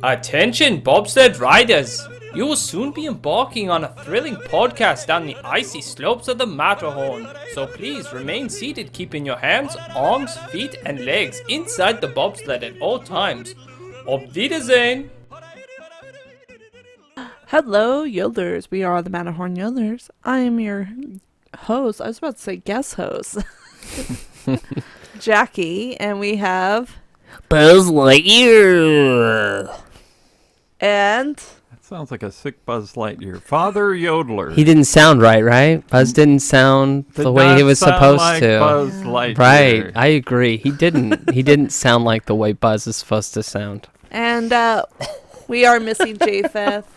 Attention, bobsled riders! You will soon be embarking on a thrilling podcast down the icy slopes of the Matterhorn. So please remain seated, keeping your hands, arms, feet, and legs inside the bobsled at all times. Auf Wiedersehen! Hello, Yodelers. We are the Matterhorn Yodelers. I am your host. I was about to say guest host. Jackie, and we have... Buzz Lightyear! And... That sounds like a sick Buzz Lightyear. Father Yodeler. He didn't sound right? Buzz didn't sound the way he was supposed like to. Buzz Lightyear. Right, I agree. He didn't sound like the way Buzz is supposed to sound. And we are missing Japheth.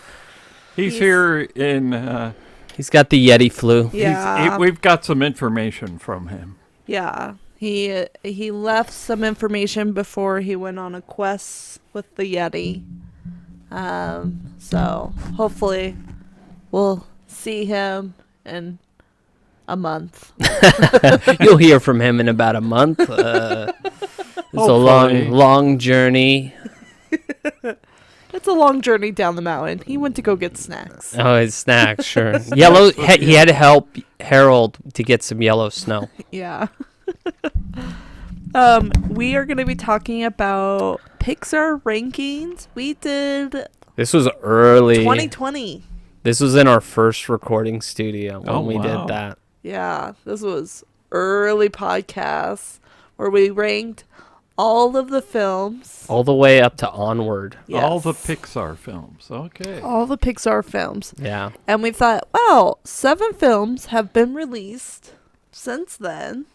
He's here in... He's got the Yeti flu. Yeah. We've got some information from him. Yeah. He left some information before he went on a quest with the Yeti. So hopefully we'll see him in a month. You'll hear from him in about a month. It's a long journey. It's a long journey down the mountain. He went to go get snacks. Oh, his snacks, sure. He had to help Harold to get some yellow snow. Yeah. We are going to be talking about Pixar rankings. We did This was early. 2020. This was in our first recording studio when we did that. Yeah, this was early podcast where we ranked all of the films. All the way up to Onward. Yes. All the Pixar films. Okay. All the Pixar films. Yeah. And we thought, well, 7 films have been released since then.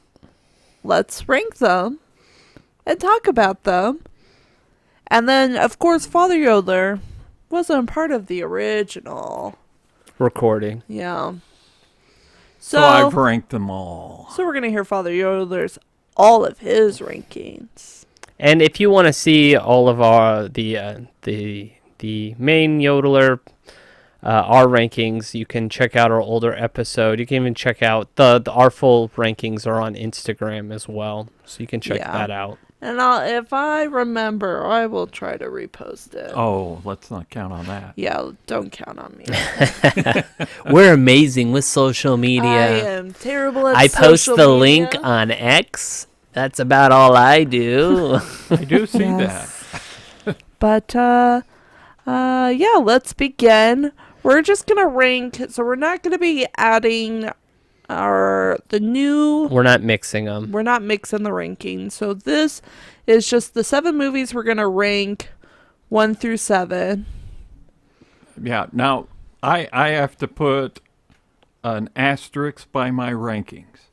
Let's rank them and talk about them. And then, of course, Father Yodeler wasn't part of the original Recording. Yeah. So I've ranked them all. So we're going to hear Father Yodeler's all of his rankings. And if you want to see all of our the main Yodeler our rankings, you can check out our older episode. You can even check out our full rankings are on Instagram as well, so you can check that out. And if I remember, I will try to repost it. Oh, let's not count on that. Yeah, don't count on me. We're amazing with social media. I am terrible at I post social the media. link on X. That's about all I do. I do see that. But yeah, let's begin. We're just gonna rank, so we're not gonna be adding We're not mixing them. We're not mixing the rankings. So this is just the 7 movies we're gonna rank 1 through 7. Yeah. Now I have to put an asterisk by my rankings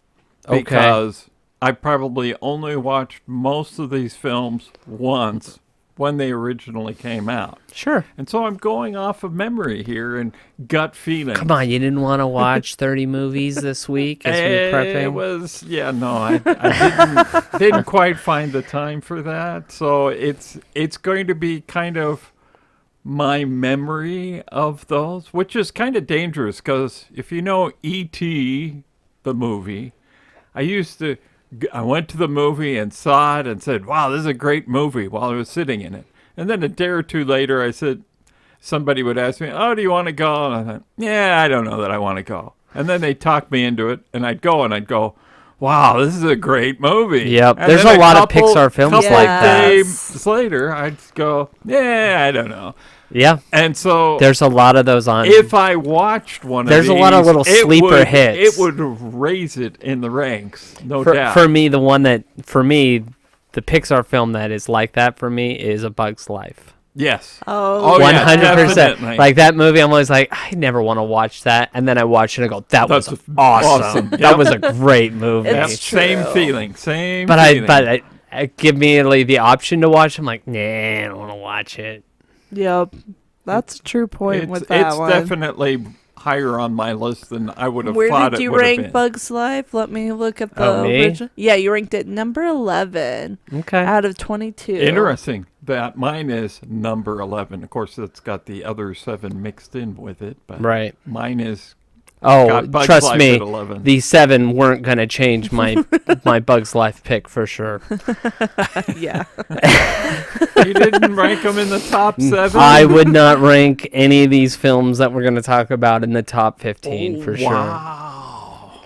because I probably only watched most of these films once when they originally came out. Sure. And so I'm going off of memory here and gut feeling. Come on, you didn't want to watch 30 movies this week as we're prepping? It was, I didn't quite find the time for that. So it's going to be kind of my memory of those, which is kind of dangerous because if you know E.T., the movie, I went to the movie and saw it and said, wow, this is a great movie while I was sitting in it. And then a day or two later, somebody would ask me, oh, do you want to go? And I thought, yeah, I don't know that I want to go. And then they talked me into it, and I'd go, wow, this is a great movie. Yep, and there's a lot of Pixar films like that. Days later, I'd go, yeah, I don't know. Yeah. And so there's a lot of those on. If I watched one of these, there's a lot of little sleeper hits. It would raise it in the ranks, no doubt. For me, the Pixar film that is like that for me is A Bug's Life. Yes. Oh 100%. Like that movie, I'm always like, I never want to watch that. And then I watch it and I go, that was awesome. Yep. That was a great movie. Same feeling. But I give me the option to watch. I'm like, nah, I don't want to watch it. Yep. That's a true point with that one. It's definitely higher on my list than I would have thought it would have been. Where did you rank Bug's Life? Let me look at the original. Yeah, you ranked it number 11. Okay. Out of 22. Interesting that mine is number 11. Of course, it's got the other 7 mixed in with it, but mine is Oh, got Bugs trust Life me, at 11. the 7 weren't gonna change my my Bugs Life pick for sure. Yeah. You didn't rank them in the top 7? I would not rank any of these films that we're gonna talk about in the top 15 for sure. Wow.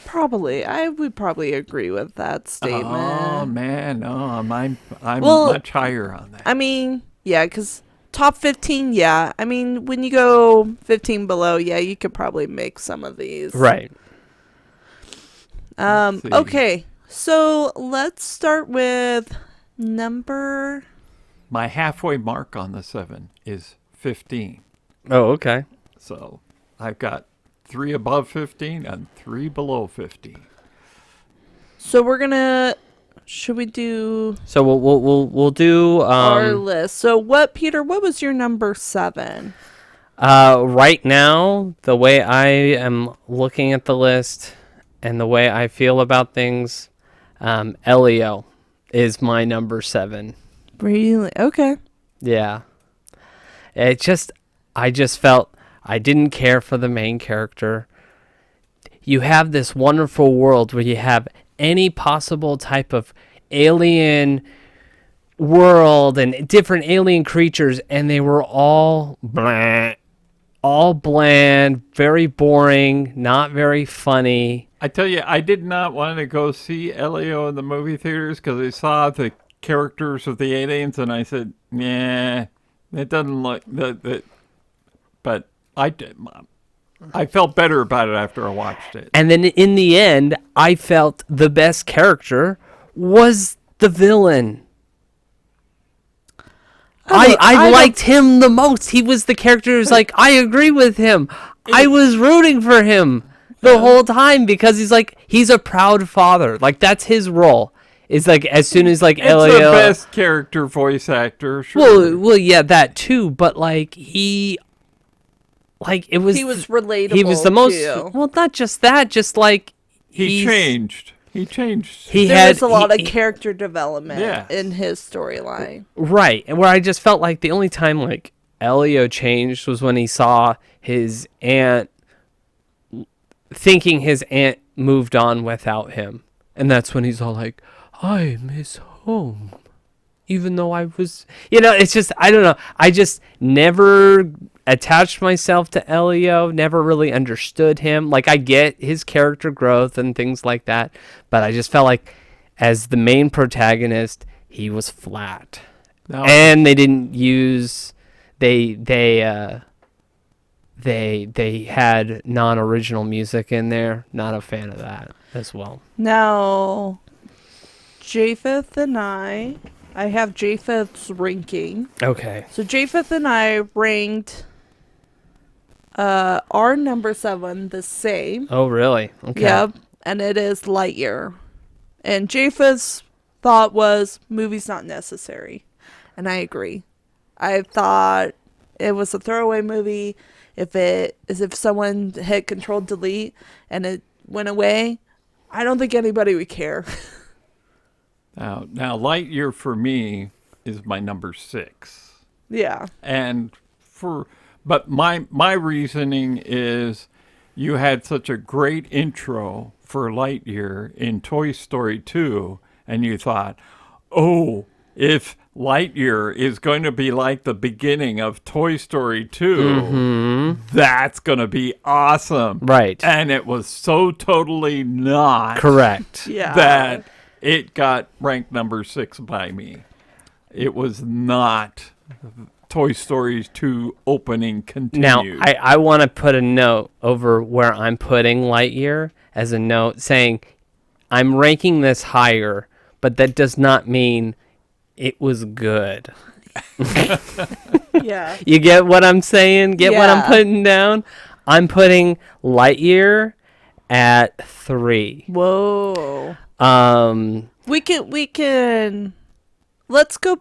Probably. I would probably agree with that statement. Oh, man. No, I'm Well, much higher on that. I mean, yeah, because top 15, yeah. I mean, when you go 15 below, yeah, you could probably make some of these. Right. Let's see. Okay, so let's start with number... My halfway mark on the 7 is 15. Oh, okay. So I've got 3 above 15 and 3 below 15. So we're gonna... Should we do So we'll do our list? So Peter, what was your number 7? right now, the way I am looking at the list and the way I feel about things, Elio is my number 7. Really? Okay. Yeah. I just felt I didn't care for the main character. You have this wonderful world where you have any possible type of alien world and different alien creatures, and they were all bland, very boring, not very funny. I tell you, I did not want to go see Elio in the movie theaters because I saw the characters of the aliens and I said, "Nah, it doesn't look that." But I felt better about it after I watched it. And then in the end, I felt the best character was the villain. I liked him the most. He was the character who's like, I agree with him. I was rooting for him the whole time because he's a proud father. Like, that's his role. It's like, as soon as like It's Elio, the best character voice actor, sure. well, yeah, that too. But it was. He was relatable. He was the most. too. Well, not just that. Just like He changed. He changed. There was a lot of character development Yes. in his storyline. Right, and where I just felt like the only time like Elio changed was when he saw his aunt, thinking his aunt moved on without him, and that's when he's all like, "I miss home," even though I was, it's just I don't know. I just never attached myself to Elio, never really understood him. Like, I get his character growth and things like that, but I just felt like as the main protagonist, he was flat. No. And they didn't use they had non-original music in there. Not a fan of that as well. Now, Japheth and I have Japheth's ranking. Okay. So Japheth and I ranked our number 7 the same. Oh, really? Okay. Yep. And it is Lightyear. And Japheth's thought was movie's not necessary. And I agree. I thought it was a throwaway movie. If someone hit Control Delete and it went away, I don't think anybody would care. Now, Lightyear for me is my number 6. Yeah. But my reasoning is you had such a great intro for Lightyear in Toy Story 2, and you thought, oh, if Lightyear is going to be like the beginning of Toy Story 2, that's going to be awesome. Right. And it was so totally not. Correct. Yeah. That it got ranked number 6 by me. It was not Toy Story 2 opening continued. Now, I want to put a note over where I'm putting Lightyear as a note saying I'm ranking this higher, but that does not mean it was good. Yeah. You get what I'm saying? Get what I'm Yeah. putting down? I'm putting Lightyear at 3. Whoa. We can let's go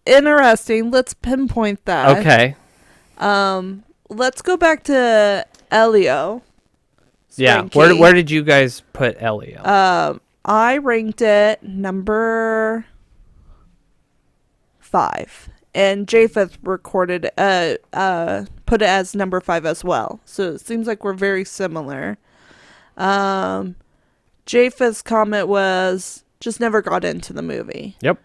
interesting. Let's pinpoint that. Okay. Let's go back to Elio. Yeah. ranking. Where did you guys put Elio? I ranked it number 5. and Japheth recorded put it as number 5 as well. So it seems like we're very similar. Japheth's comment was just never got into the movie. Yep.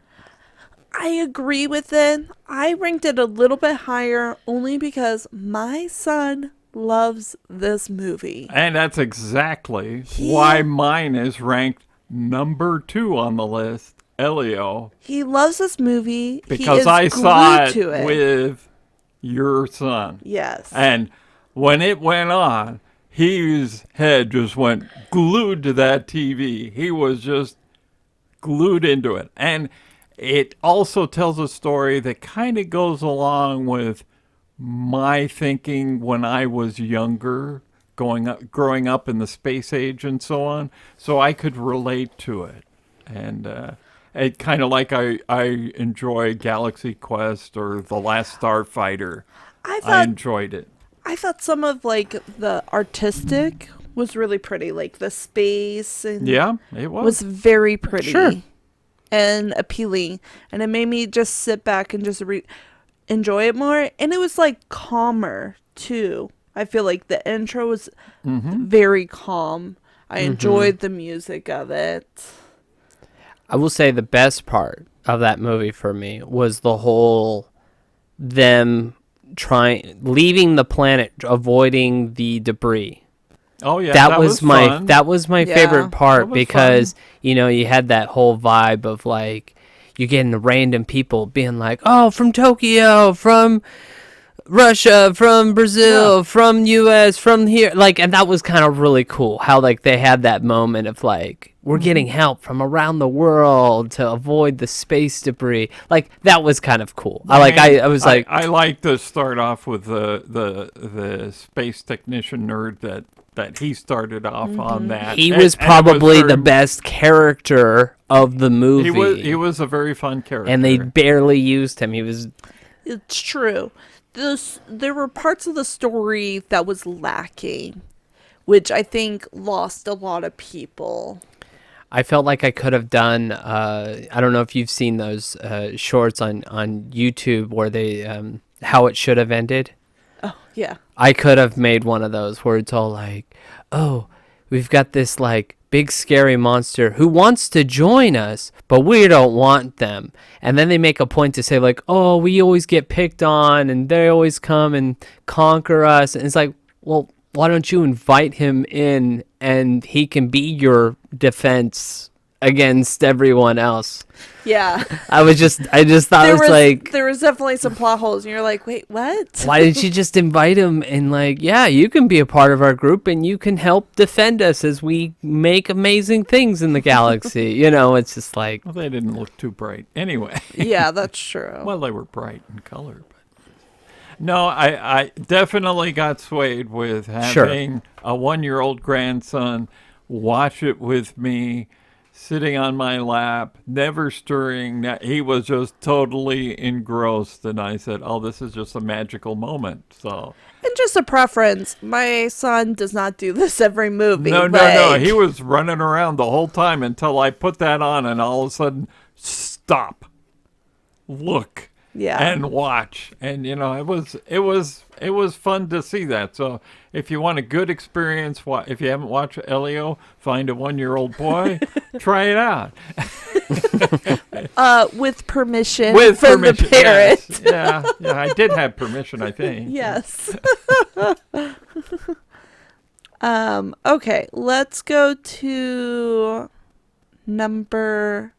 I agree with it. I ranked it a little bit higher only because my son loves this movie. And that's exactly why mine is ranked number 2 on the list. Elio. He loves this movie. Because I saw it with your son. Yes. And when it went on, his head just went glued to that TV. He was just glued into it. And it also tells a story that kind of goes along with my thinking when I was younger, growing up in the space age and so on. So I could relate to it. And it kind of like I enjoy Galaxy Quest or The Last Starfighter. I enjoyed it. I thought some of like the artistic was really pretty, like the space and yeah, it was very pretty. Sure. And appealing, and it made me just sit back and just enjoy it more. And it was like calmer too. I feel like the intro was very calm. I enjoyed the music of it. I will say the best part of that movie for me was the whole them leaving the planet, avoiding the debris. Oh yeah, that was my fun. That was my favorite part because fun. You had that whole vibe of like you're getting the random people being like, oh, from Tokyo, from Russia, from Brazil, from US, from here, like, and that was kind of really cool how like they had that moment of like we're getting help from around the world to avoid the space debris. Like that was kind of cool. I like to start off with the space technician nerd that he started off on that. He was probably the best character of the movie. He was a very fun character. And they barely used him. It's true. There were parts of the story that was lacking, which I think lost a lot of people. I felt like I could have done, I don't know if you've seen those shorts on YouTube where they, how it should have ended. Oh, yeah. I could have made one of those where it's all like, oh, we've got this like big scary monster who wants to join us, but we don't want them. And then they make a point to say like, oh, we always get picked on and they always come and conquer us. And it's like, well, why don't you invite him in and he can be your defense against everyone else? Yeah. I just thought there was definitely some plot holes and you're like, wait, what? Why didn't you just invite him and like, yeah, you can be a part of our group and you can help defend us as we make amazing things in the galaxy. It's just like, well, they didn't look too bright anyway. Yeah, that's true. Well, they were bright in color, but no, I definitely got swayed with having a 1-year-old grandson watch it with me, sitting on my lap, never stirring. He was just totally engrossed, and I said, oh, this is just a magical moment. So, and just a preference, my son does not do this every movie. No. He was running around the whole time until I put that on, and all of a sudden, stop, look. Yeah. And watch. And it was fun to see that. So if you want a good experience, if you haven't watched Elio, find a 1-year-old boy, try it out. With permission from the parent. Yes. Yeah, I did have permission, I think. Yes. Okay, let's go to number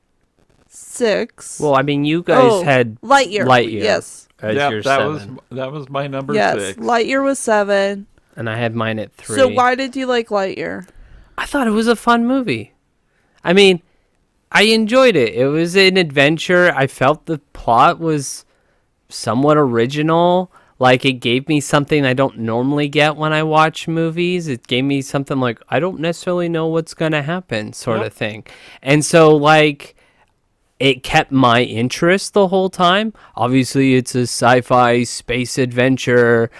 6. well, I mean, you guys had Lightyear. Yes. as your that 7. was my number Yes, 6. Lightyear was 7. And I had mine at 3. So why did you like Lightyear? I thought it was a fun movie. I mean, I enjoyed it. It was an adventure. I felt the plot was somewhat original. Like, it gave me something I don't normally get when I watch movies. It gave me something like, I don't necessarily know what's going to happen sort of thing. And so, like, it kept my interest the whole time. Obviously, it's a sci-fi space adventure,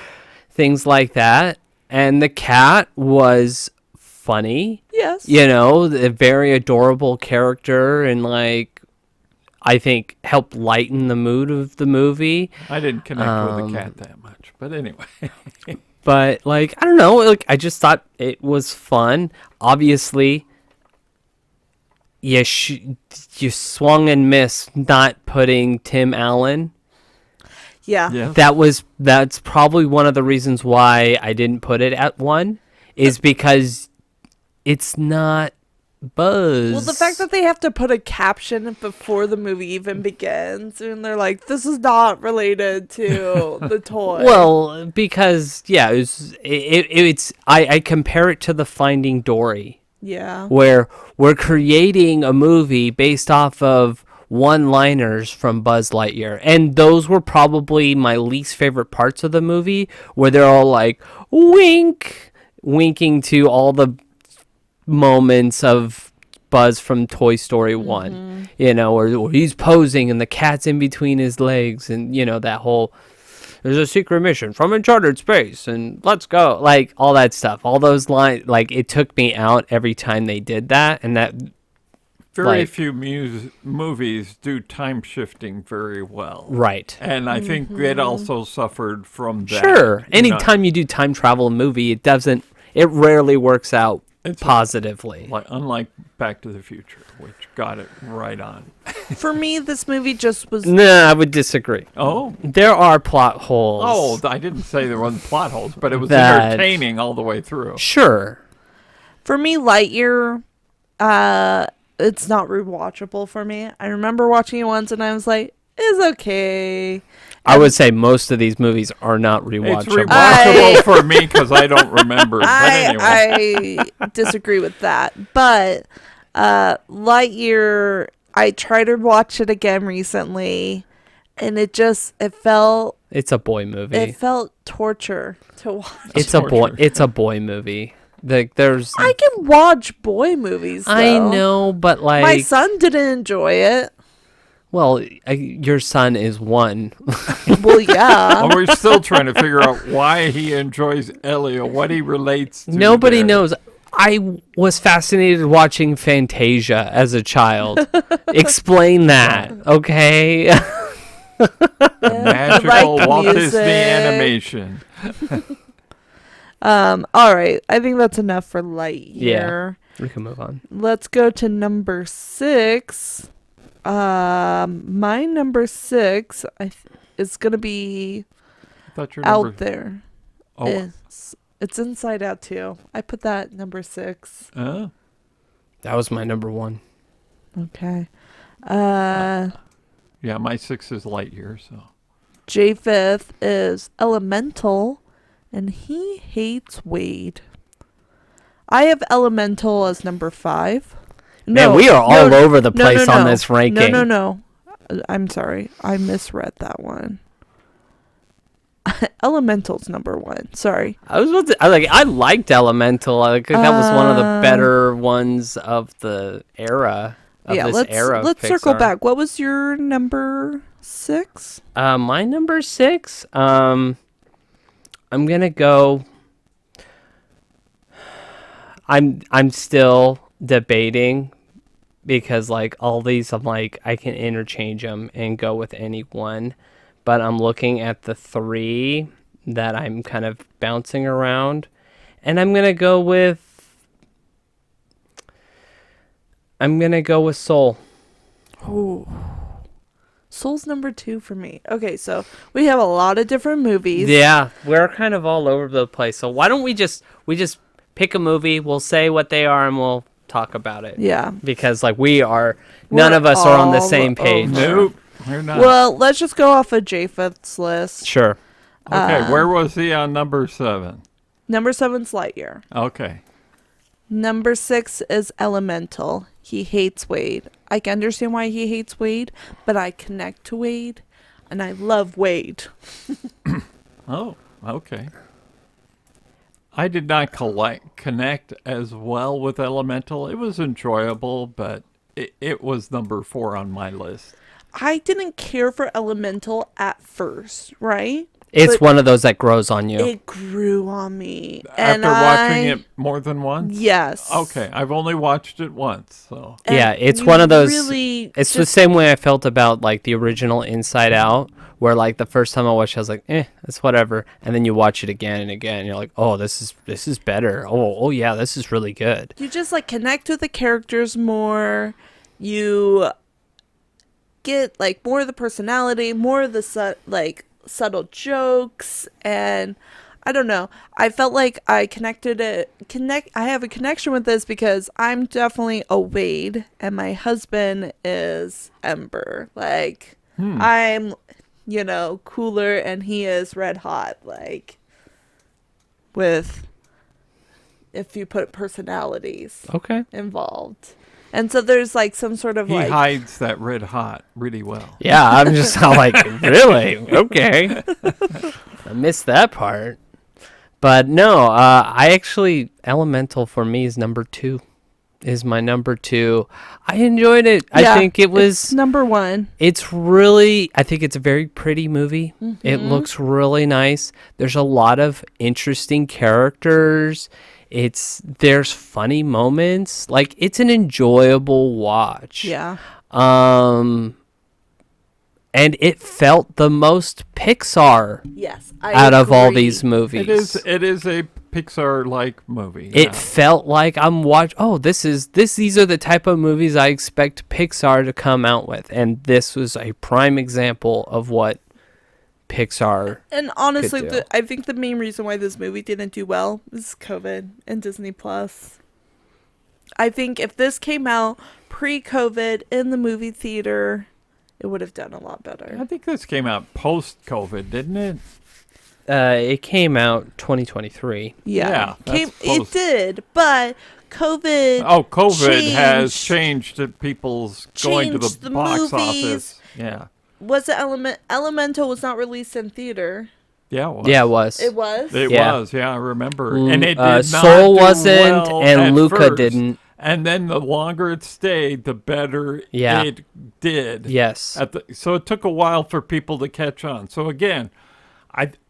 things like that. And the cat was funny. Yes. A very adorable character. And, like, I think helped lighten the mood of the movie. I didn't connect with the cat that much, but anyway. But like, I don't know, like I just thought it was fun. Obviously, you swung and missed not putting Tim Allen. Yeah. Yeah. That's probably one of the reasons why I didn't put it at 1, is because it's not Buzz. Well, the fact that they have to put a caption before the movie even begins, and they're like, "This is not related to the toy." Well, because it's I compare it to the Finding Dory, yeah. where we're creating a movie based off of one-liners from Buzz Lightyear, and those were probably my least favorite parts of the movie, where they're all like winking to all the moments of Buzz from Toy Story 1, you know, or he's posing and the cat's in between his legs, and you know, that whole there's a secret mission from uncharted space and let's go, like all that stuff, all those lines, like it took me out every time they did that. And that very few movies do time shifting very well, right? And I think it also suffered from that. Sure, anytime you do time travel in a movie, it rarely works out positively. Unlike Back to the Future, which got it right on. For me, this movie just was. No, I would disagree. Oh, there are plot holes. Oh, I didn't say there wasn't plot holes, but it was entertaining all the way through. Sure. For me, Lightyear, it's not rewatchable for me. I remember watching it once, and I was like, "It's okay." I would say most of these movies are not rewatchable. It's rewatchable for me because I don't remember. But anyway. I disagree with that. But Lightyear, I tried to watch it again recently, and it felt... It's a boy movie. It felt torture to watch. It's a boy movie. I can watch boy movies, though. I know, but like... My son didn't enjoy it. Well, your son is 1. Well, yeah. Well, we're still trying to figure out why he enjoys Ellie or what he relates to. Nobody knows. I was fascinated watching Fantasia as a child. Explain that, okay? Magical Walt Disney animation. All right. I think that's enough for Lightyear. Yeah, we can move on. Let's go to number 6. My number 6 is gonna be out there. Oh, it's Inside Out 2. I put that number 6. That was my number 1. Okay. Yeah, my 6 is Lightyear. So J5th is Elemental, and he hates Wade. I have Elemental as number 5. Man, we are all over the place on this ranking. No. I'm sorry. I misread that one. Elemental's number 1. Sorry. I liked Elemental. That was one of the better ones of the era. Let's circle back. What was your number 6? My number 6. I'm gonna go. I'm still debating, because like all these, I'm like, I can interchange them and go with any one, but I'm looking at the 3 that I'm kind of bouncing around, and I'm gonna go with Soul. Ooh. Soul's number 2 for me. Okay, so we have a lot of different movies. Yeah, we're kind of all over the place. So why don't we just pick a movie, we'll say what they are, and we'll talk about it. Yeah. Because like none of us are on the same page. Nope, we're not. Well, let's just go off of J5th's list. Sure. Okay, where was he on number 7? Number 7's Lightyear. Okay. Number 6 is Elemental. He hates Wade. I can understand why he hates Wade, but I connect to Wade, and I love Wade. Oh, okay. I did not connect as well with Elemental. It was enjoyable, but it was number 4 on my list. I didn't care for Elemental at first, right? It's But one of those that grows on you. it grew on me. After watching it more than once? Yes. Okay, I've only watched it once, so. Yeah, And it's you one of those. really It's the just- same way I felt about like the original Inside Out, where like the first time I watched it, I was like, it's whatever, and then you watch it again and again, and you're like, oh, this is better. Oh yeah, this is really good. You just like connect with the characters more. You get like more of the personality, more of the subtle jokes, and I don't know. I felt like I I have a connection with this because I'm definitely a Wade and my husband is Ember. Like I'm, cooler and he is red hot. Like with if you put personalities Okay. involved. And so there's like some sort of He like hides that red hot really well. Yeah, I'm just all like, really? Okay. I missed that part. But no, I actually, Elemental for me is number 2. Is my number 2. I enjoyed it. Yeah, I think it it's was, number 1. it's really, I think it's a very pretty movie. It Mm-hmm. looks really nice. There's a lot of interesting characters. There's funny moments. Like, it's an enjoyable watch. Yeah. And it felt the most Pixar Yes. I out of all agree. these movies. It is a Pixar-like movie. It yeah. felt like I'm these are the type of movies I expect Pixar to come out with, and this was a prime example of what Pixar. And honestly, could do. I think the main reason why this movie didn't do well is COVID and Disney Plus. I think if this came out pre-COVID in the movie theater, it would have done a lot I better. think this came out post-COVID, didn't it? It came out 2023. Yeah, that's it close. did, but COVID. Oh, COVID has changed- changed people's going to changed the the box movies. office. Yeah. Was it Elemental was not released in theater? Yeah, it was. Yeah, it was. It was. It Yeah. was, yeah, I remember. And it did not Soul do wasn't, well and at Luca first. didn't. And then the longer it stayed, the better Yeah. it did. Yes. So it took a while for people to catch on. So again,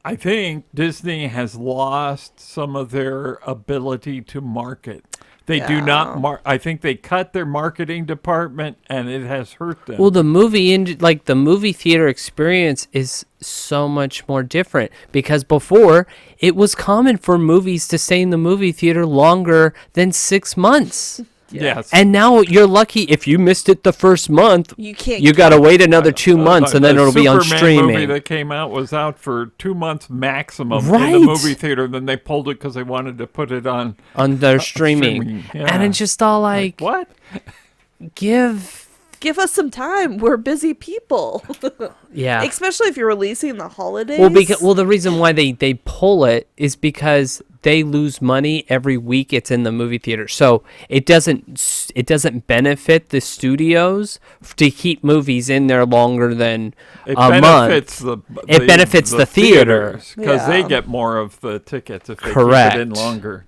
I think Disney has lost some of their ability to market. They do not I think they cut their marketing department, and it has hurt them. Well, the movie theater experience is so much more different because before it was common for movies to stay in the movie theater longer than 6 months. Yes. And now you're lucky if you missed it the first month. You can't. You got to wait another 2 months, and then the it'll be on Superman movie streaming. that came out was out for 2 months maximum in Right. the movie theater. Then they pulled it because they wanted to put it on On their streaming. streaming, And yeah. it's just all like, what? Give us some time. We're busy people. yeah. Especially if you're releasing the holidays. Well, the reason why they pull it is because they lose money every week it's in the movie theater. So it doesn't benefit the studios to keep movies in there longer than It a benefits month. It benefits the theater. because they Yeah. get more of the tickets if they Correct. keep it in longer.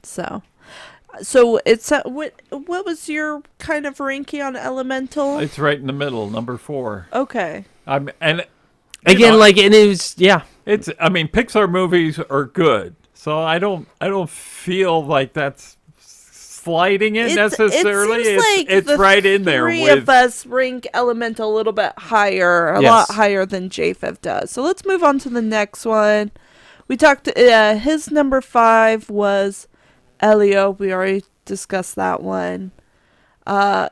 So it's what was your kind of ranking on Elemental? It's right in the middle, number 4. Okay. And Again, know, like, and it was, yeah. Pixar movies are good, so I don't feel like that's slighting it necessarily. It seems like It's the right in there Three with. of us rank Elemental a little bit higher, a lot higher than Japheth does. So let's move on to the next one. We talked. His number 5 was Elio. We already discussed that one.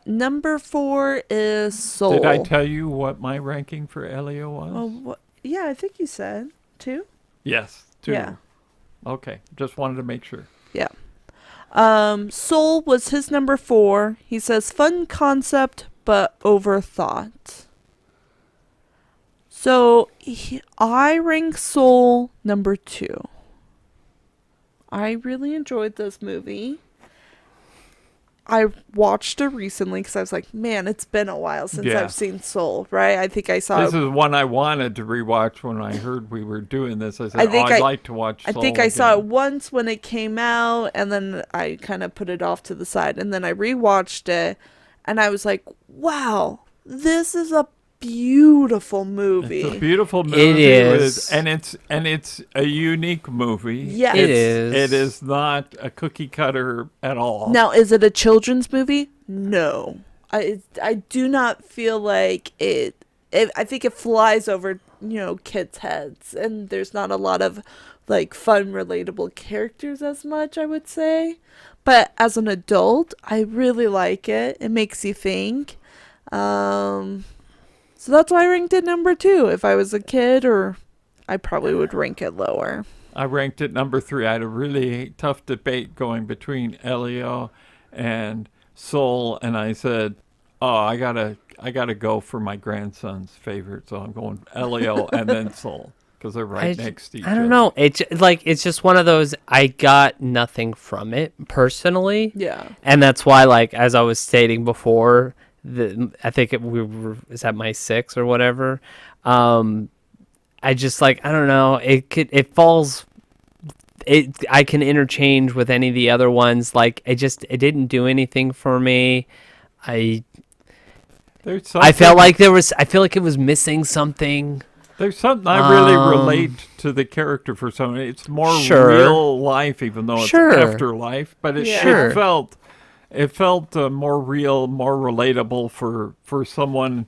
Number 4 is Soul. Did I tell you what my ranking for Elio was? Oh, yeah, I think you said 2. Yes, 2. Yeah. Okay, just wanted to make sure. Yeah. Soul was his number 4. He says fun concept but overthought. So I rank Soul number 2. I really enjoyed this movie. I watched it recently because I was like, man, it's been a while since Yeah. I've seen Soul, right? I think I saw This it. is one I wanted to rewatch when I heard we were doing this. I said, I think I'd I- like to watch I Soul think I saw it again. once when it came out, and then I kind of put it off to the side, and then I rewatched it, and I was like, wow, this is a beautiful movie. It's a beautiful movie. It is. And it's a unique movie. Yes. It is. It is not a cookie cutter at all. Now, is it a children's movie? No. I do not feel like it I think it flies over, kids' heads, and there's not a lot of like fun, relatable characters as much, I would say. But as an adult, I really like it. It makes you think. So that's why I ranked it number 2. If I was a kid, or I probably would rank it lower. I ranked it number 3. I had a really tough debate going between Elio and Soul, and I said, "Oh, I gotta go for my grandson's favorite, so I'm going Elio and then Soul because they're right next to each other." I don't know. It's just one of those. I got nothing from it personally. Yeah. And that's why, like, as I was stating before, I think is that my 6 or whatever. I just I don't know. It falls. I can interchange with any of the other ones. Like, it didn't do anything for me. I felt like I feel like it was missing something. There's something I really relate to the character for some. It's more real life, even though it's afterlife. But it felt more real, more relatable for someone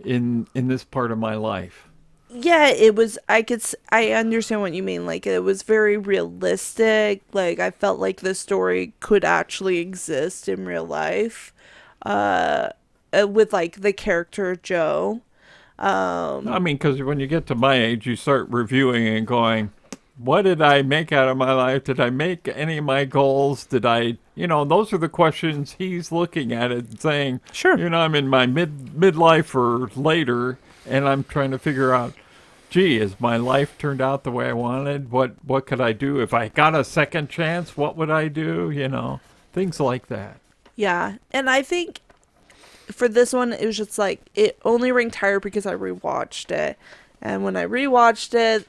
in this part of my life. Yeah, it was. I understand what you mean. Like, it was very realistic. Like, I felt like the story could actually exist in real life. With like the character Joe. I mean, because when you get to my age, you start reviewing and going, what did I make out of my life? Did I make any of my goals? Did I, those are the questions he's looking at it and saying, sure, I'm in my midlife or later, and I'm trying to figure out, gee, has my life turned out the way I wanted? What could I do? If I got a second chance, what would I do? Things like that. Yeah, and I think for this one, it was just like, it only ranked higher because I rewatched it. And when I rewatched it,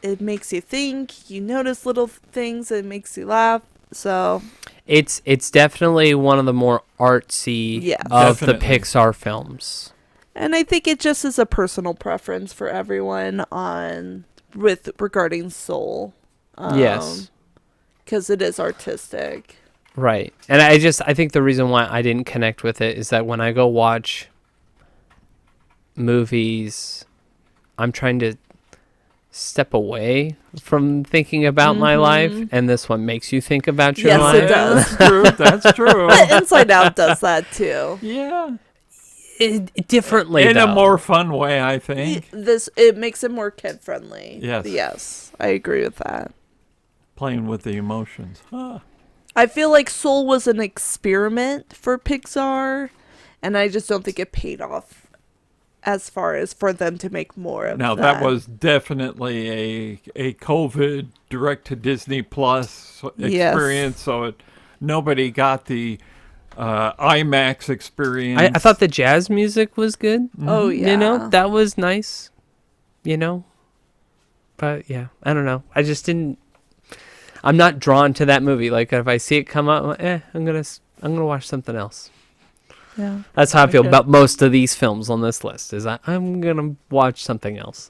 it makes you think, you notice little things, it makes you laugh. So it's definitely one of the more artsy of the Pixar films. And I think it just is a personal preference for everyone regarding Soul. Yes. Because it is artistic. Right. And I think the reason why I didn't connect with it is that when I go watch movies, I'm trying to step away from thinking about my life, and this one makes you think about your life. Yes, it does. That's true. That's true. But Inside Out does that too. Yeah. Differently, in though. a more fun way, I think. It makes it more kid friendly. Yes, I agree with that. Playing with the emotions. Huh. I feel like Soul was an experiment for Pixar, and I just don't think it paid off as far as for them to make more of now, that was definitely a COVID direct to Disney Plus experience, so nobody got the IMAX experience. I thought the jazz music was good. Oh, yeah. That was nice. But yeah, I don't know. I just didn't. I'm not drawn to that movie. Like, if I see it come up, I'm gonna watch something else. Yeah, that's how I feel about most of these films on this list. Is I'm gonna watch something else.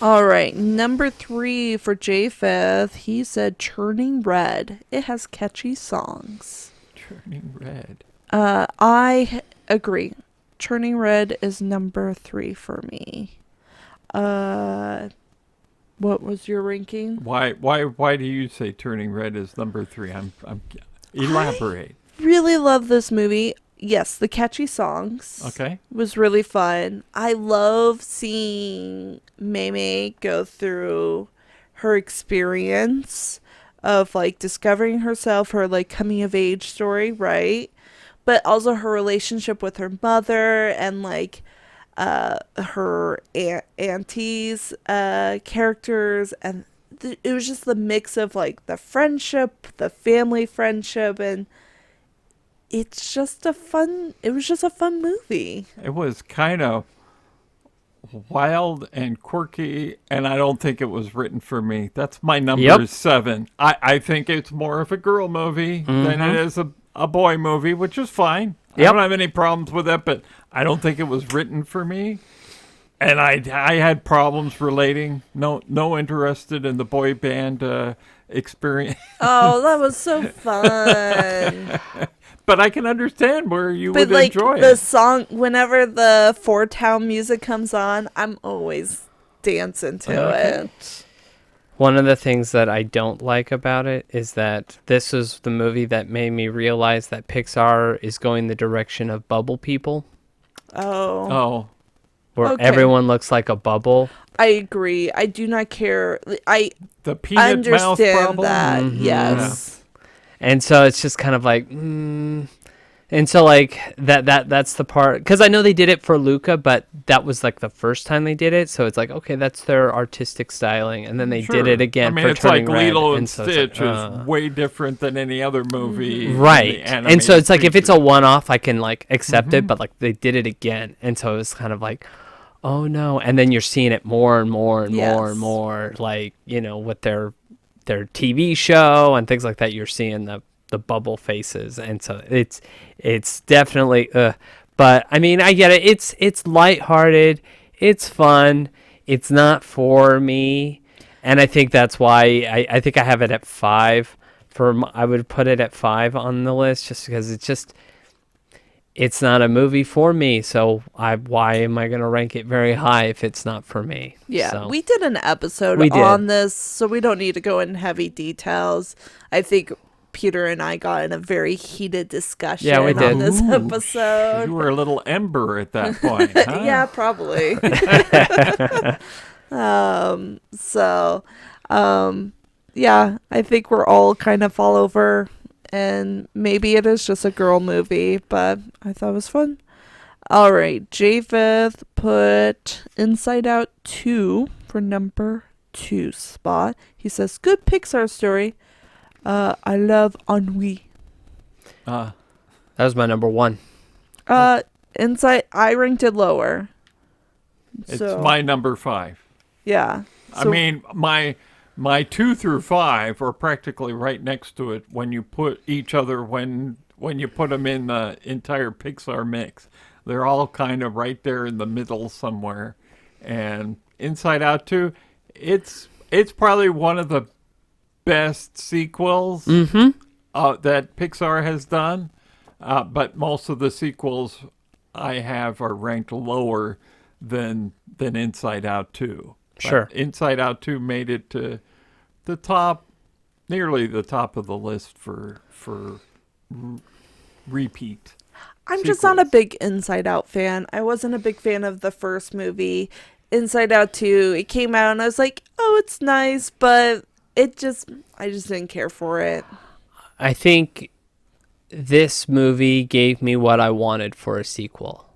All right, number 3 for J5th. He said Turning Red. It has catchy songs. Turning Red. I agree. Turning Red is number 3 for me. What was your ranking? Why do you say Turning Red is number 3? I'm elaborate. I really love this movie. Yes, the catchy songs. Okay. Was really fun. I love seeing Mei go through her experience of like discovering herself, her like coming of age story, right? But also her relationship with her mother and like her auntie's characters, and it was just the mix of like the friendship, the family friendship, and it was just a fun movie. It was kind of wild and quirky, and I don't think it was written for me. That's my number 7. I think it's more of a girl movie than it is a boy movie, which is fine. I don't have any problems with it, but I don't think it was written for me. And I had problems relating. No interested in the boy band experience. Oh, that was so fun. But I can understand where you But would like enjoy the it. song, whenever the Four Town music comes on, I'm always dancing to Okay. it. One of the things that I don't like about it is that this is the movie that made me realize that Pixar is going the direction of bubble people, Oh, Oh, where Okay. everyone looks like a bubble. I agree. I do not care. I the peanut mouth understand problem. that. Mhm. Yes. And so it's just kind of like, and so like that's the part, because I know they did it for Luca, but that was like the first time they did it, so it's like, okay, that's their artistic styling, and then they did it again I mean, for it's Turning like Red, Lilo and and so it's like, Stitch is way different than any other movie. in the right. And so animated it's like if it's a feature. one-off, I can like accept it, but like they did it again, and so it's kind of like, oh no. And then you're seeing it more and more and more and Yes. more, like, with their TV show and things like that. You're seeing the bubble faces, and so it's definitely but I mean, I get it. It's lighthearted, it's fun, it's not for me, and I think that's why I think I have it at 5. I would put it at 5 on the list, just because it's not a movie for me. So why am I going to rank it very high if it's not for me? Yeah, So, we did an episode We did. on this, so we don't need to go in heavy details. I think Peter and I got in a very heated discussion Yeah, we did. on this Ooh, episode. You were a little ember at that point, huh? Yeah, probably. So, yeah, I think we're all kind of fall over, and maybe it is just a girl movie, but I thought it was fun. All right, Japheth put Inside Out 2 for number 2 spot. He says, good Pixar story. I love Ennui. Uh, that was my number 1. Inside, I ranked it lower. it's So, my number 5. yeah. I So- mean, my 2 through 5 are practically right next to it when you put each other when you put them in the entire Pixar mix. They're all kind of right there in the middle somewhere. And Inside Out 2, it's probably one of the best sequels that Pixar has done. But most of the sequels I have are ranked lower than Inside Out 2. But Sure. Inside Out 2 made it to the top, nearly the top of the list for repeat. I'm just not a sequels. big Inside Out fan. I wasn't a big fan of the first movie. Inside Out 2, it came out and I was like, oh, it's nice, but I just didn't care for it. I think this movie gave me what I wanted for a sequel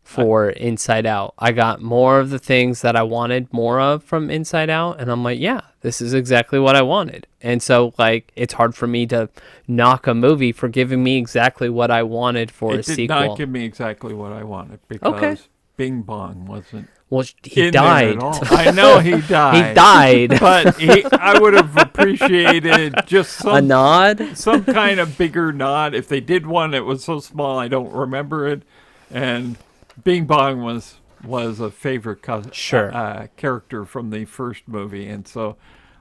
for Inside Out. I got more of the things that I wanted more of from Inside Out, and I'm like, yeah, this is exactly what I wanted. And so, like, it's hard for me to knock a movie for giving me exactly what I wanted for a It did sequel. not give me exactly what I wanted because Okay. Bing Bong wasn't Well, he in there died. at all. I know he died. He died. But I would have appreciated just A nod? some kind of bigger nod. If they did one, it was so small I don't remember it. And Bing Bong was a favorite Sure. character from the first movie, and so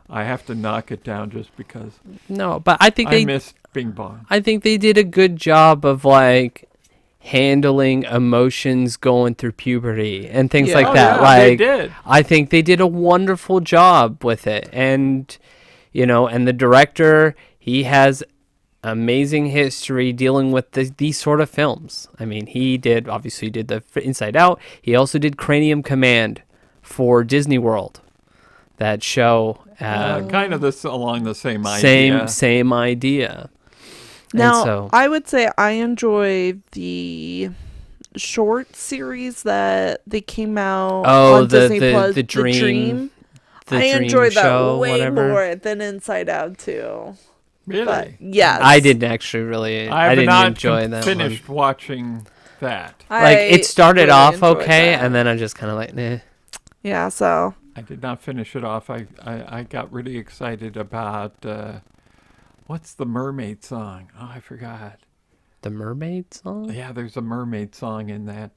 I have to knock it down just because No, but I think I missed Bing Bong. I think they did a good job of, like, handling emotions going through puberty and things Yeah. like Oh, that. yeah, like, they did. I think they did a wonderful job with it. And, and the director, he has amazing history dealing with these sort of films. I mean, he obviously did the Inside Out. He also did Cranium Command for Disney World, that show. Kind of along the same idea. Same idea. Now, And so, I would say I enjoy the short series that they came out Oh, on Disney Plus. the Dream. The I Dream enjoy that show, way whatever. more than Inside Out 2. Really? But yes. I didn't actually really. I I have didn't not enjoy that finished one. watching that. Like, it started really off enjoyed okay, that. and then I just kind of like, nah. Yeah, so I did not finish it off. I got really excited about what's the mermaid song? Oh, I forgot. The Mermaid song? Yeah, there's a mermaid song in that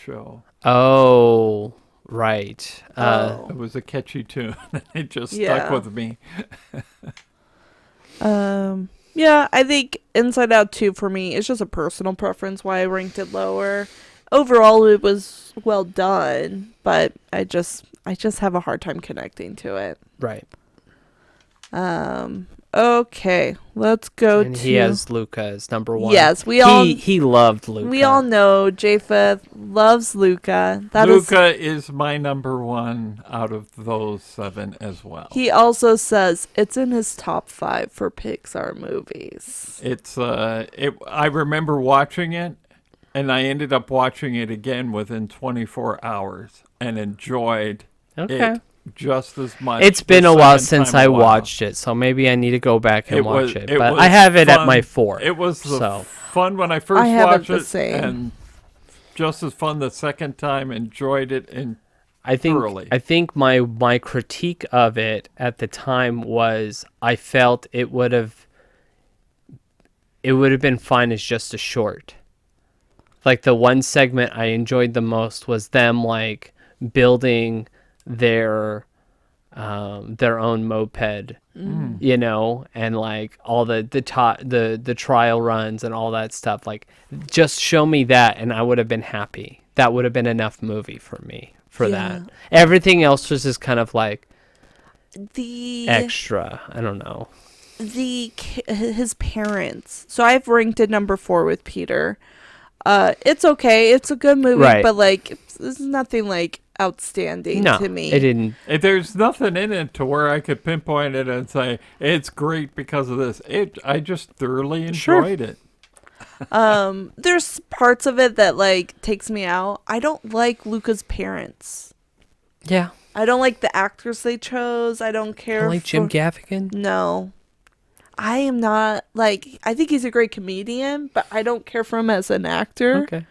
show. Oh, Right. Oh. It was a catchy tune. It just Yeah. stuck with me. Yeah, I think Inside Out 2 for me is just a personal preference why I ranked it lower. Overall, it was well done, but I just have a hard time connecting to it. Right. Okay, let's go And to. he has Luca as number 1. Yes, He loved Luca. We all know Japheth loves Luca. Luca is my number 1 out of those 7 as well. He also says it's in his top 5 for Pixar movies. It's I remember watching it, and I ended up watching it again within 24 hours and enjoyed it just as much. It's been the a while second since time I around. watched it, so maybe I need to go back and watch it. But was I have it at fun. my 4. It was so. fun when I first I have it watched the it, same. and just as fun the second time. Enjoyed it thoroughly. I think my critique of it at the time was I felt it would have been fine as just a short. Like the one segment I enjoyed the most was them like building their own moped, you know, and like all the trial runs and all that stuff. Like, just show me that, and I would have been happy. That would have been enough movie for me for that. Everything else was just kind of like The extra. I don't know. his parents. So I've ranked it number 4 with Peter. It's okay. It's a good movie, Right. but like it's nothing like outstanding No, to me. it didn't. There's nothing in it to where I could pinpoint it and say it's great because of this. I just thoroughly enjoyed it. There's parts of it that like takes me out. I don't like Luca's parents. Yeah. I don't like the actors they chose. I don't care. I like Jim Gaffigan. No. I am not like I think he's a great comedian, but I don't care for him as an actor. Okay.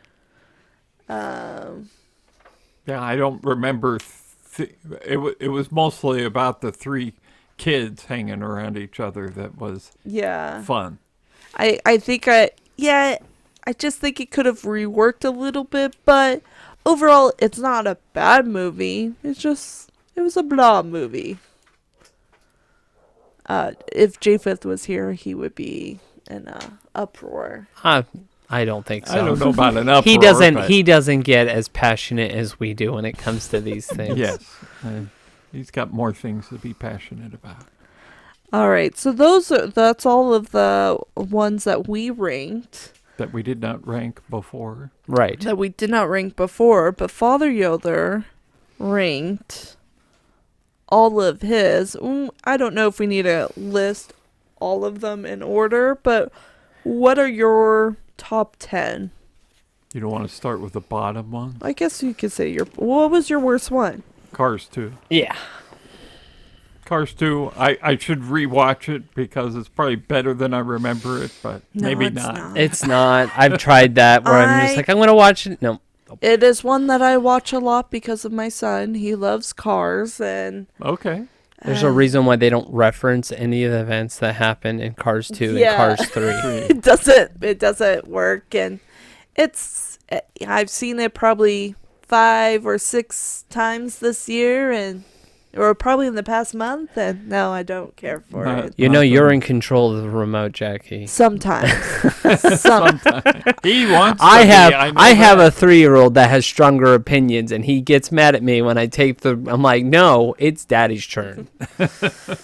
Yeah, I don't remember. It was mostly about the 3 kids hanging around each other that was Yeah. fun. I think I just think it could have reworked a little bit, but overall it's not a bad movie. It was a blah movie. If Japheth was here, he would be in a uproar. I don't think so. I don't know about an uproar. He doesn't get as passionate as we do when it comes to these things. Yes, he's got more things to be passionate about. All right, so that's all of the ones that we ranked That we did not rank before. Right. that we did not rank before, but Father Yoder ranked all of his. I don't know if we need to list all of them in order, but what are your top 10? You don't want to start with the bottom one? I guess you could say what was your worst one? Cars 2. Yeah. Cars 2, I should rewatch it because it's probably better than I remember it, but No, maybe it's not. It's not. I've tried that where I'm just like, I'm going to watch it. No. It is one that I watch a lot because of my son. He loves cars, and Okay. There's a reason why they don't reference any of the events that happen in Cars 2 Yeah. and Cars 3. it doesn't work, and I've seen it probably 5 or 6 times this year, or probably in the past month, and no, I don't care for it. You know you're in control of the remote, Jackie. Sometimes. He wants I to have be, I have a 3-year-old that has stronger opinions, and he gets mad at me when I take I'm like, no, it's Daddy's turn.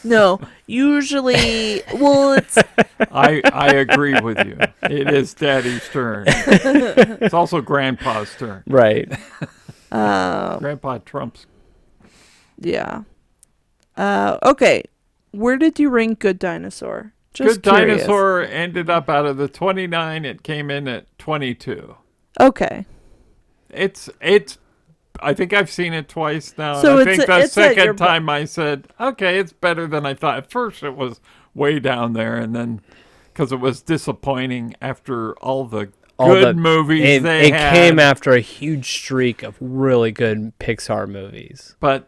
No, usually, well, it's I agree with you. It is Daddy's turn. It's also Grandpa's turn. Right. Grandpa Trump's. yeah. Okay, where did you rank Good Dinosaur? Just Good curious. Dinosaur ended up out of the 29. It came in at 22. Okay. It's. I think I've seen it twice now. So and I think the it's at your second time I said, okay, it's better than I thought. At first it was way down there, and then because it was disappointing after all the good movies they it had. came after a huge streak of really good Pixar movies. But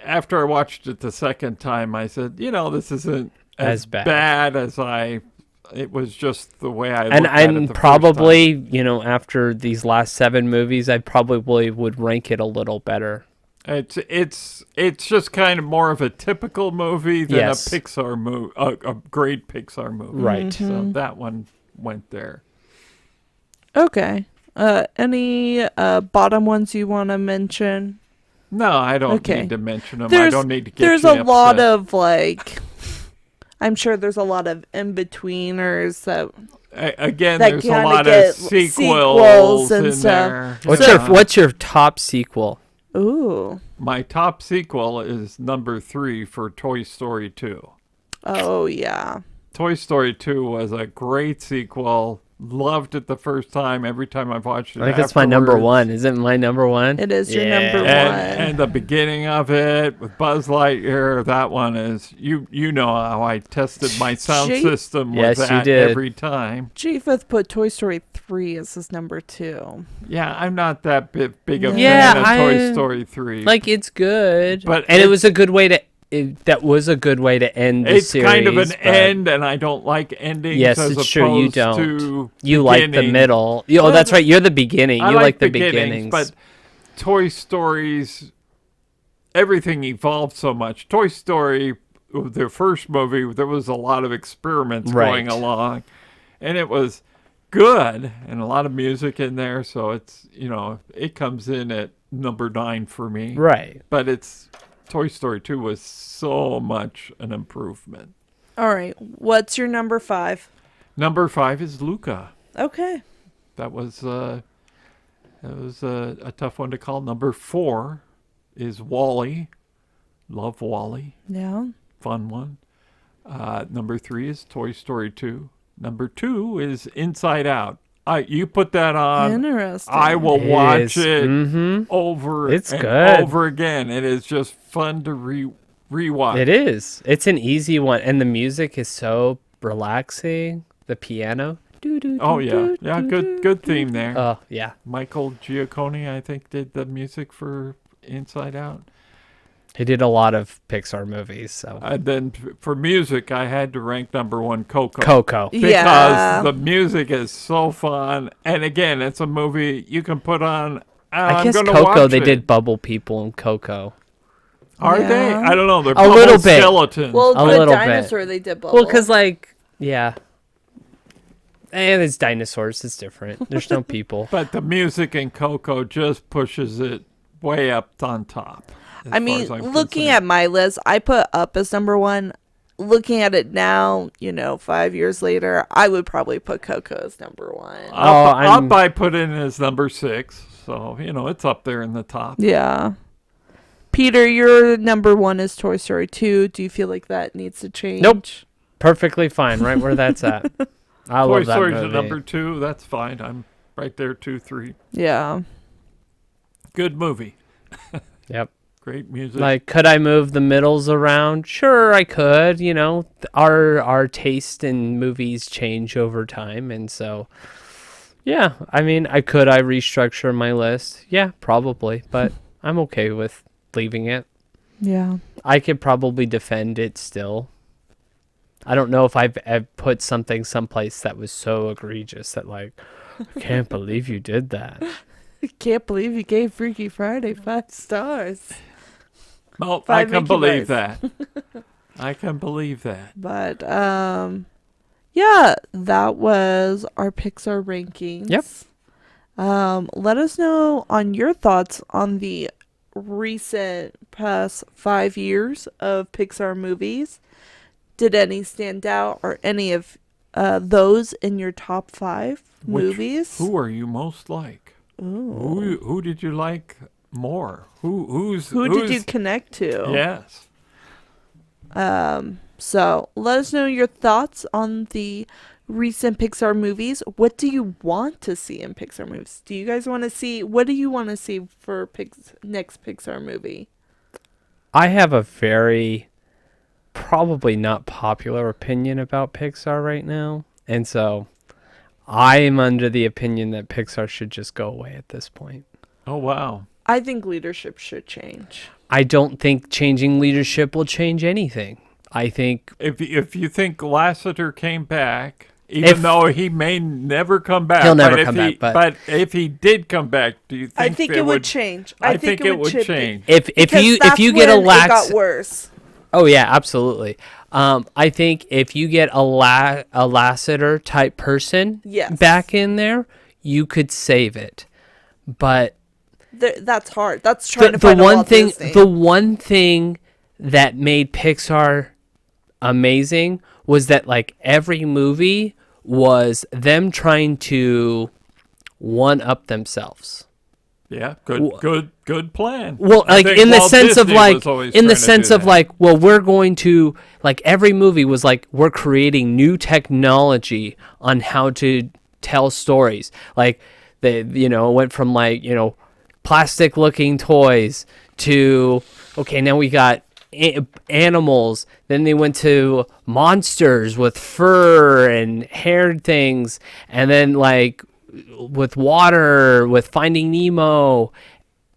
after I watched it the second time, I said, this isn't as bad as it was just the way I looked at it the probably, after these last 7 movies, I probably would rank it a little better It's just kind of more of a typical movie than Yes. a Pixar movie, a great Pixar movie. Right. So that one went there. Okay. Any bottom ones you want to mention? No, I don't Okay. need to mention them. I There's don't need to get there's you a lot upset. of like. I'm sure there's a lot of in-betweeners that. Again, that there's a kinda lot get of sequels sequels and in stuff. there. What's your top sequel? Ooh. My top sequel is number 3 for Toy Story 2. Oh yeah. Toy Story 2 was a great sequel. Loved it the first time. Every time I've watched it, I think that's my number afterwards. one. Is it my number one? It is your number Yeah. one. And the beginning of it with Buzz Lightyear, that one is you know how I tested my sound Gee. system with Yes, you that did. every time. Chief put Toy Story 3 as his number 2. Yeah, I'm not that big of a Yeah, fan of Toy I- Story 3. Like it's good, But and it was it's- a good way to. That was a good way to end the it's series. kind of an but end, and I don't like endings. Yes, as it's true, you opposed don't. To You like the beginning. middle. Oh, Well, that's right. You're the beginning. I You like the beginnings. but Toy Stories, everything evolved so much. Toy Story, the first movie, there was a lot of experiments going Right. along, and it was good, and a lot of music in there. So it's it comes in at number 9 for me. Right. But Toy Story 2 was so much an improvement. All right. What's your number 5? Number 5 is Luca. Okay. That was a tough one to call. Number 4 is Wall-E. Love Wall-E. Yeah. Fun one. Number 3 is Toy Story 2. Number 2 is Inside Out. You put that on. Interesting. I will It watch is. it Mhm. over It's and good. over again. It is just fun to rewatch. It is. It's an easy one, and the music is so relaxing. The piano. Oh yeah, yeah. Good theme there. Oh yeah. Michael Giacone, I think, did the music for Inside Out. He did a lot of Pixar movies. So And then for music, I had to rank number 1 Coco. Coco. Because Yeah. the music is so fun. And again, it's a movie you can put on. I guess I'm gonna Coco. watch They it. did Bubble People in Coco. Are they? Yeah. I don't know. They're A little bubble bit. skeletons. Well, A the little bit. dinosaur they did bubble. Well, because yeah. And it's dinosaurs. It's different. There's no people. But the music in Coco just pushes it way up on top. as I far mean, as I'm looking concerned. at my list, I put Up as number 1. Looking at it now, 5 years later, I would probably put Coco as number 1. Up I put in as number 6. So, it's up there in the top. Yeah. Peter, your number 1 is Toy Story 2. Do you feel like that needs to change? Nope. Perfectly fine. Right where that's at. I Toy love that Story's movie. at number 2. That's fine. I'm right there, 2, 3. Yeah. Good movie. Yep. Great music. Like, could I move the middles around? Sure, I could. Our taste in movies change over time, and so, yeah. I mean, I restructure my list? Yeah, probably, but I'm okay with leaving it. Yeah. I could probably defend it still. I don't know if I've put something someplace that was so egregious that I can't believe you did that. I can't believe you gave Freaky Friday 5 stars. No, I 5 can Mickey believe Bars. that. I can believe that. But, yeah, that was our Pixar rankings. Yep. Let us know on your thoughts on the recent past 5 years of Pixar movies. Did any stand out, or any of those in your top 5 movies? Who are you most like? Ooh. Who did you like more? Who did you connect to? Yes. So let us know your thoughts on the recent Pixar movies. What do you want to see in Pixar movies? Do you guys want to see, what do you want to see for next Pixar movie? I have a very probably not popular opinion about Pixar right now. And so I am under the opinion that Pixar should just go away at this point. Oh, wow. I think leadership should change. I don't think changing leadership will change anything. I think If you think Lasseter came back Even though he may never come back. He'll never come back. But if he did come back, do you think I think it would change. I think it would change. If you get it got worse. Oh yeah, absolutely. I think if you get a Lassiter type person back in there, you could save it. But that's hard. That's trying to find the one thing that made Pixar amazing was that like every movie was them trying to one up themselves. Yeah, good plan. Well, like in the sense of like, well, we're going to like every movie was like we're creating new technology on how to tell stories. Like it went from like plastic looking toys to okay, now we got animals. Then they went to monsters with fur and haired things, and then like with water, with Finding Nemo.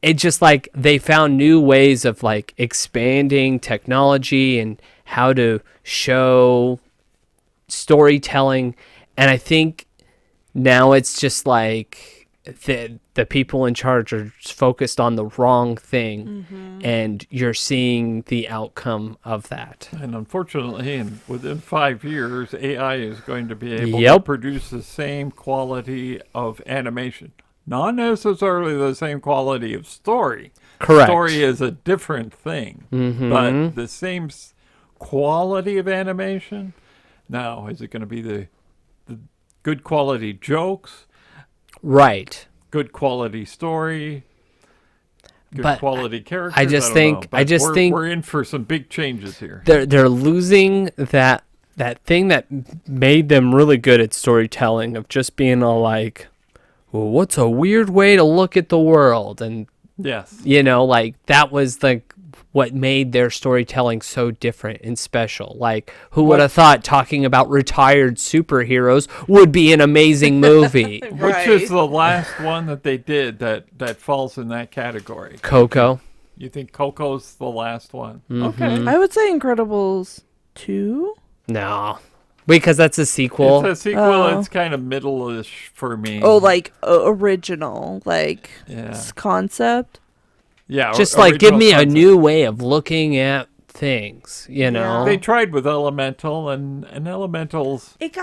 It just like they found new ways of like expanding technology and how to show storytelling. And I think now it's just like the people in charge are focused on the wrong thing, and you're seeing the outcome of that. And unfortunately, within 5 years, AI is going to be able to produce the same quality of animation. Not necessarily the same quality of story. Correct. Story is a different thing, but the same quality of animation. Now, is it going to be the good quality jokes? Right. Good quality story, good quality characters. I just think we're in for some big changes here. They're losing that thing that made them really good at storytelling, of just being all like, well, what's a weird way to look at the world? And yes, like that was like what made their storytelling so different and special. Like, who would have thought talking about retired superheroes would be an amazing movie? Right. Which is the last one that they did that falls in that category? Coco. You think Coco's the last one? Okay. I would say Incredibles 2. No. Because that's a sequel. It's a sequel. It's kind of middle-ish for me. Oh, like original, like concept. Yeah, just like give me a new way of looking at things, Yeah. They tried with Elemental, and Elemental's It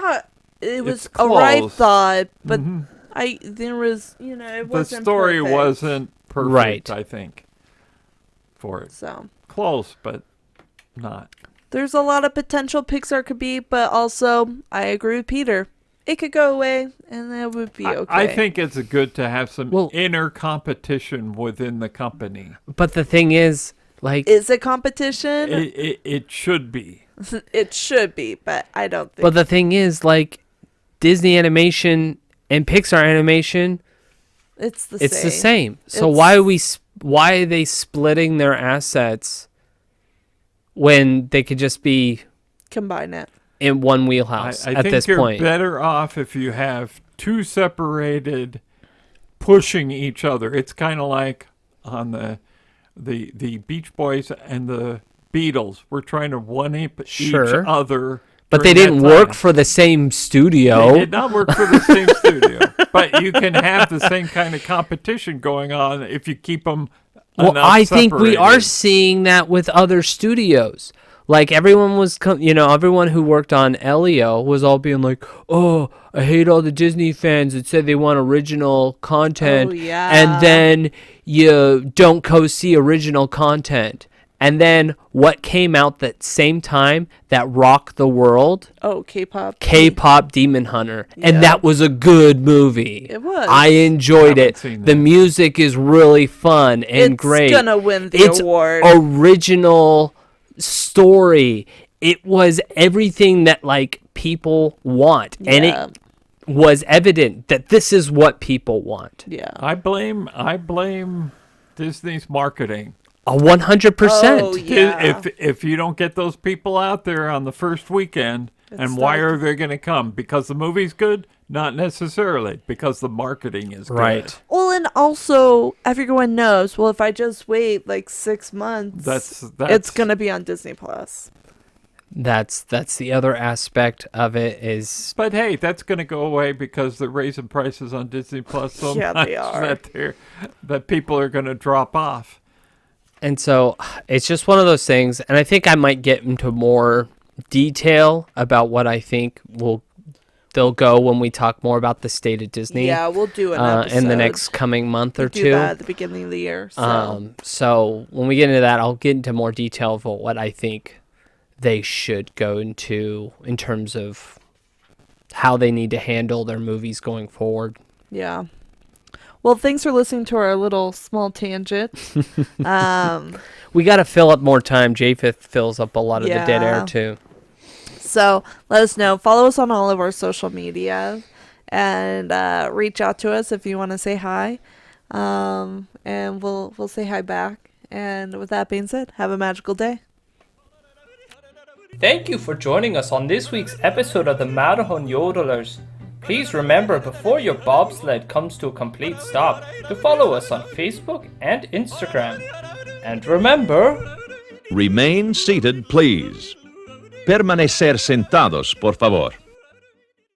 was a close. right thought, but there was, it wasn't the story perfect. wasn't perfect, right. I think, for it. So close, but not. There's a lot of potential Pixar could be, but also I agree with Peter. It could go away, and that would be okay. I think it's good to have some inner competition within the company. But the thing is, like... Is it competition? It should be. It should be, but I don't think... But the thing is, like, Disney animation and Pixar animation... It's the same. So why are they splitting their assets when they could just be... Combine it. In one wheelhouse at this point. I think you're better off if you have two separated, pushing each other. It's kind of like on the Beach Boys and the Beatles. We're trying to one-up each other. But they didn't work for the same studio. They did not work for the same studio. But you can have the same kind of competition going on if you keep them I think we are seeing that with other studios. Like, everyone who worked on Elio was all being like, oh, I hate all the Disney fans that said they want original content. Oh, yeah. And then you don't go see original content. And then what came out that same time that rocked the world? Oh, K-pop. K-pop Demon Hunter. Yeah. And that was a good movie. It was. I enjoyed it. The music is really fun and great. It's going to win the award. Original story. It was everything that like people want, and it was evident that this is what people want. Yeah, I blame Disney's marketing. 100%. Oh, yeah. If you don't get those people out there on the first weekend, why are they going to come? Because the movie's good? Not necessarily, because the marketing is right. good. Well, and also everyone knows. Well, if I just wait like 6 months, that's it's gonna be on Disney Plus. That's the other aspect of it is But hey, that's going to go away because they're raising prices on Disney Plus so Yeah, much they are. that people are going to drop off. and so it's just one of those things, and I think I might get into more detail about what I think they'll go when we talk more about the state of Disney. Yeah, we'll do an episode. In the next coming month We or do two. that at the beginning of the year. So when we get into that, I'll get into more detail of what I think they should go into in terms of how they need to handle their movies going forward. Yeah. Well, thanks for listening to our little small tangent. We got to fill up more time. Japheth fills up a lot of the dead air Yeah. too. So let us know. Follow us on all of our social media and reach out to us if you want to say hi. And we'll say hi back. And with that being said, have a magical day. Thank you for joining us on this week's episode of the Matterhorn Yodelers. Please remember before your bobsled comes to a complete stop to follow us on Facebook and Instagram. And remember, Remain seated, please. Permanecer sentados, por favor.